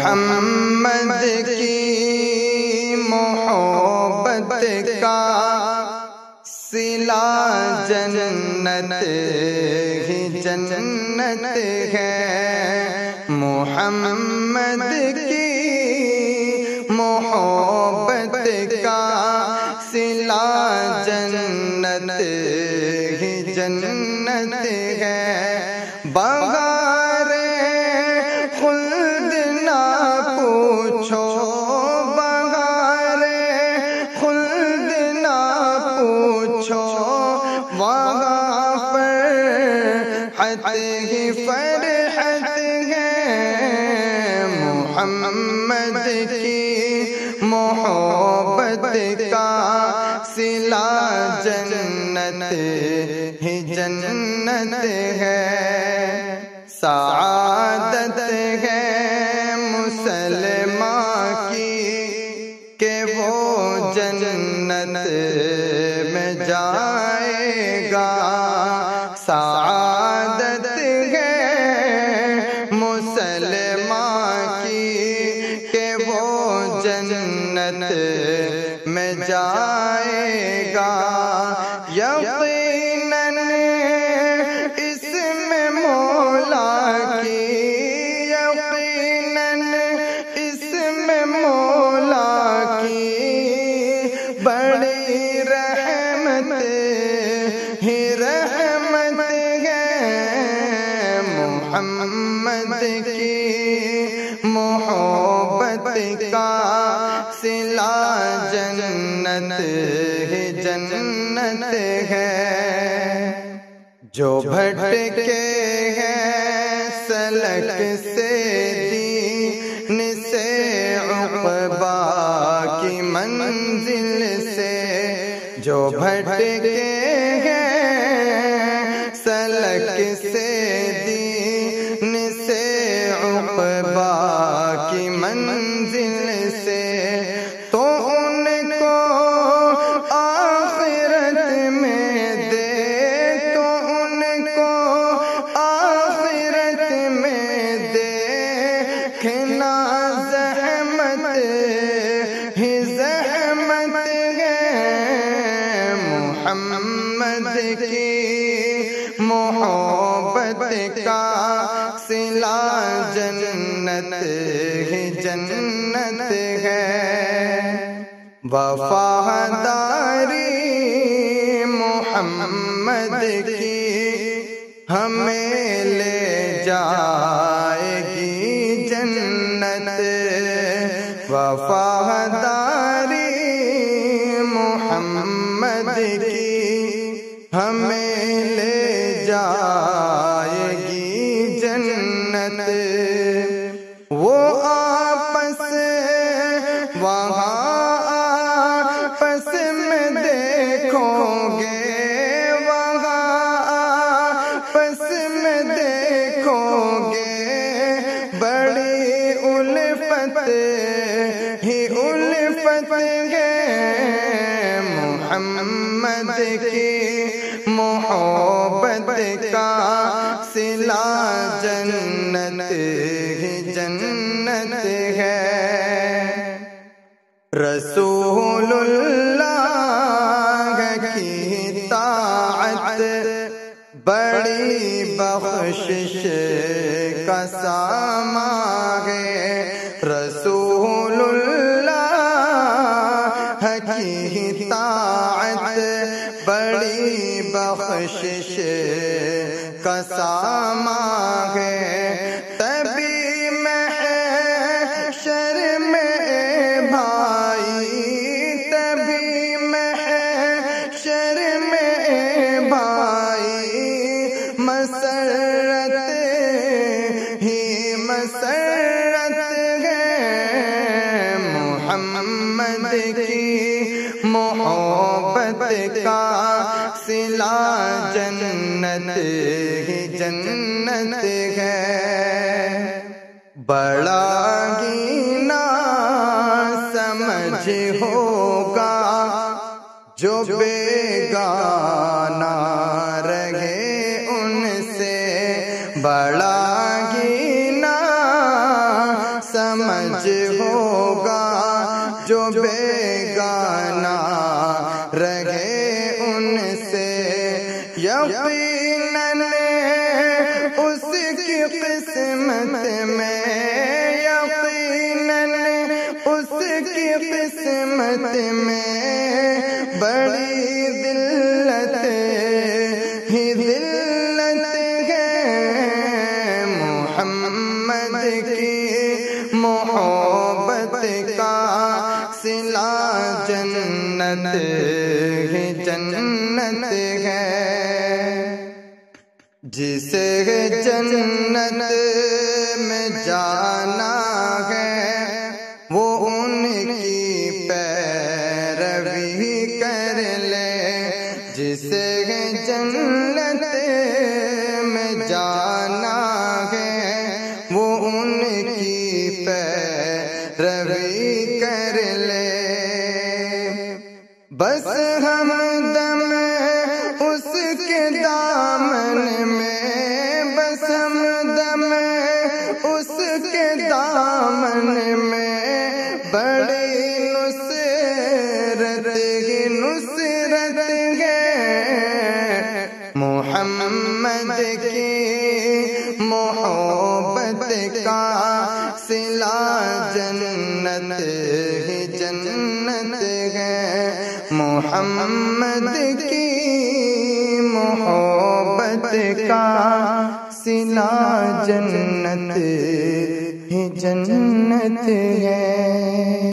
محمد کی محبت کا صلہ جنت ہی جنت ہے، محمد کی محبت کا صلہ جنت ہی جنت ہے، بغیر خلد نہ پوچھو، بغیر خلد نہ پوچھو، وہاں فرحت ہی فرحت ہے، محمد کی محبت کا صلہ جنت ہی جنت ہے، سعادت ہے مسلمان کی کہ وہ جنت میں جائے گا، سعادت ہے مسلمان کی کہ وہ جنت میں جائے گا، یقیناً اس میں مولا کی، یقیناً اس میں مولا کی بڑی رحمت ہی رحمت ہے، محمد کی محبت کا صلہ جنت ہی جنت ہے، جو بھٹکے ہیں سلک سے دین سے عقبا کی منزل سے، جو بھٹکے ہیں سلک سے دین سے عقبا کی منزل سے، تو ان کو آخرت میں دے، تو ان کو آخرت میں دیکھنا زحمت ہی زحمت ہے، محمد کی محبت کا صلہ جنت ہی جنت ہے، وفاداری محمد کی ہمیں لے جائے گی جنت، وفاداری محمد کی ہمیں لے جائے گی جنت، وہ آپس وہاں آپس میں دیکھو گے، وہاں آپس میں دیکھو گے، بڑی الفت ہی الفت ہے، محمد کی محبت کا صلہ جنت ہی جنت ہے، رسول اللہ کی طاعت بڑی بخشش کا سامان ہے، رسول اللہ کی طاعت بڑی بخشش کا سامان ہے، تبھی محشر میں بھائی، تبھی محشر میں بھائی مسرت ہی مسرت ہے، محمد کی محبت کا صلہ جنت ہی جنت ہے، بڑا گینا سمجھ ہوگا جو بیگانہ رہے ان سے، بڑا گینا سمجھ ہوگا جو بیگانہ رہے ان سے یقیناً اس کی قسمت میں یقیناً اس کی قسمت میں بڑی ذلت ہی ذلت ہے محمد کی محبت کا صلہ جنت ہی جنت ہے جسے جنت میں جانا ہے وہ ان کی پیروی کر لے جسے جنت میں جانا ہے وہ ان کی پیروی کر لے بس ہم دم اس کے دامن میں بس ہم دم اس کے دامن میں بڑی نصرت ہی نصرت ہے محمد کی محبت کا صلہ جنت ہی جنت ہے محمد کی محبت کا صلہ جنت ہی جنت ہے